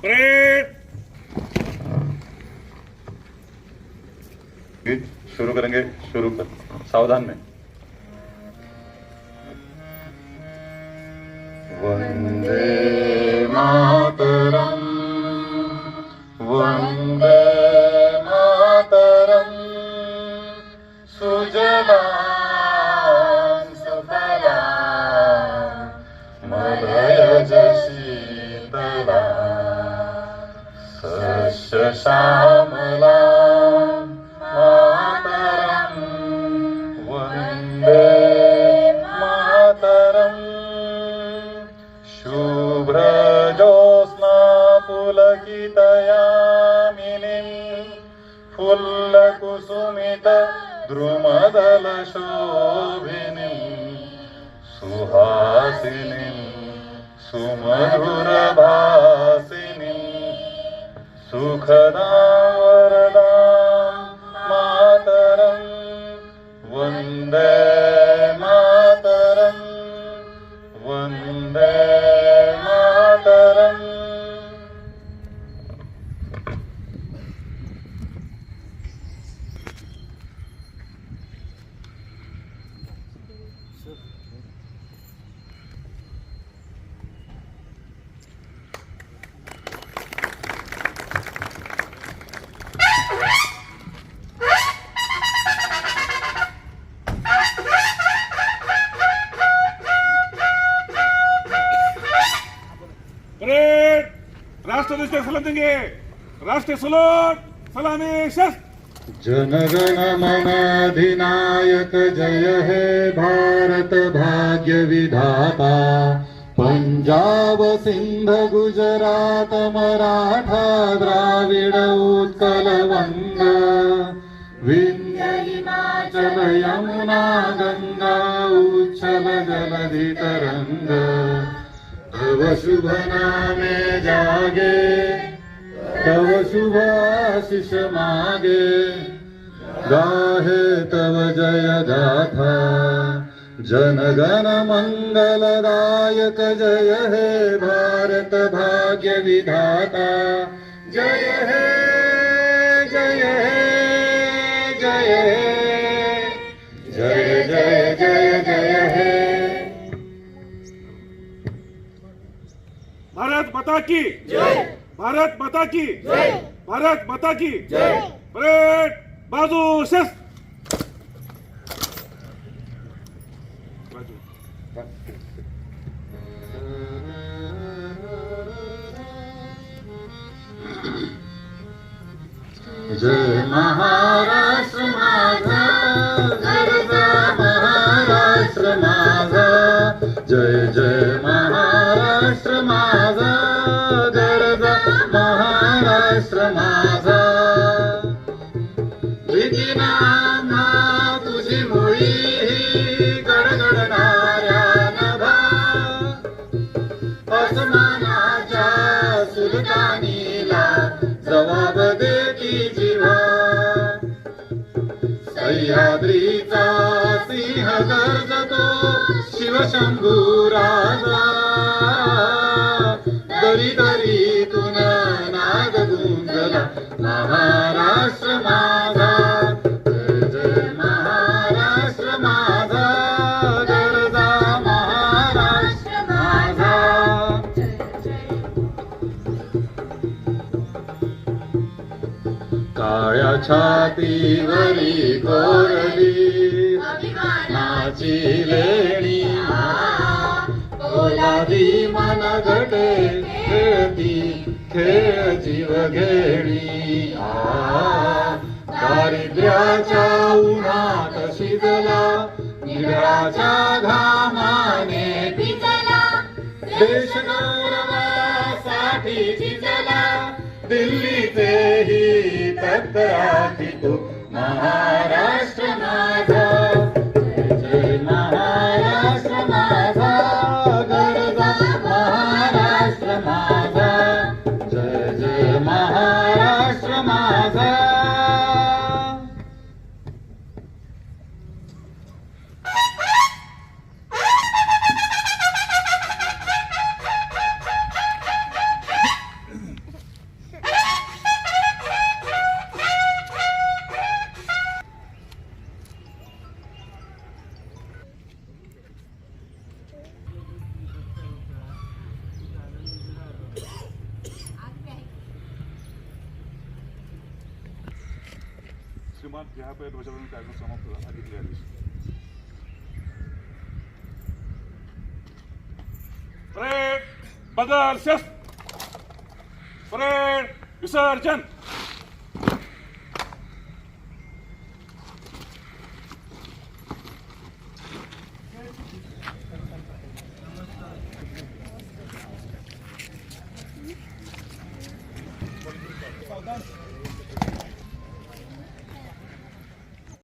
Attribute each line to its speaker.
Speaker 1: Parade
Speaker 2: शुरू करेंगे। शुरू कर, सावधान में। वंदे मातरम, वंदे मातरम, सुजलां सुफलां मलयज शीतलां सस्य श्यामलां मातरं वन्दे मातरं। शुभ्रजोत्स्ना पुलकितयामिनीं फुल्लकुसुमित द्रुमदलशोभिनीं सुहासिनीं सुमधुरभासिनीं सुखदां वरदां मातरं वन्दे मातरं वन्दे मातरम्।
Speaker 1: परेड राष्ट्रध्वज सलाम देंगे। राष्ट्रीय सलूट सलामी शस्त्र।
Speaker 2: जनगण मन अधिनायक जय हे भारत भाग्य विधाता। पंजाब सिंध गुजरात मराठा द्राविड उत्कल वंग विंध्य हिमाचल यमुना गंगा उच्छल जलधि तरंग तव शुभ नामे जागे तव शुभ आशीष मागे गाहे तव जय गाथा। जनगण मंगलदायक जय हे भारत भाग्य विधाता। जय हे जय हे जय हे जय जय जय जय हे।
Speaker 1: भारत माता की जय। भारत माता की जय। भारत माता की जय। परेड बाजू शस्त्र।
Speaker 2: जय महाराष्ट्र माझा गरजा महाराष्ट्र माझा। जय जय महाराष्ट्र माझा गरजा महाराष्ट्र माझा। विधिनामा तुझी मुळी गडगडणाऱ्या नभा अस्मानाच्या सुलतानीला जबाब देती जिव्हा। सह्याद्रीचा सिंह गर्जतो शिवशंभू राजा। दरी दरीतून नाद गुंजला महाराष्ट्र माझा। जय जय महाराष्ट्र माझा गरजा महाराष्ट्र माझा। काळ्या छातीवरी कोरली अभिमानाची लेणी पोलादी मन घटे खेळती खेळ जीव घेणी। दारिद्र्याच्या उन्हात शिजला निराच्या घामाने भिजला। देश गौरवासाठी झिजला दिल्लीचेही तक्रारी तू महाराष्ट्र माझा। जय जय महाराष्ट्र माझा गरजा महाराष्ट्र माझा। जय जय महाराष्ट्र माझा।
Speaker 1: दीप्तिमान ह्या ध्वजारोहण कार्यक्रम समाप्त झाला. अधिकृत आदेश. परेड बदल शस्त्र. परेड विसर्जन.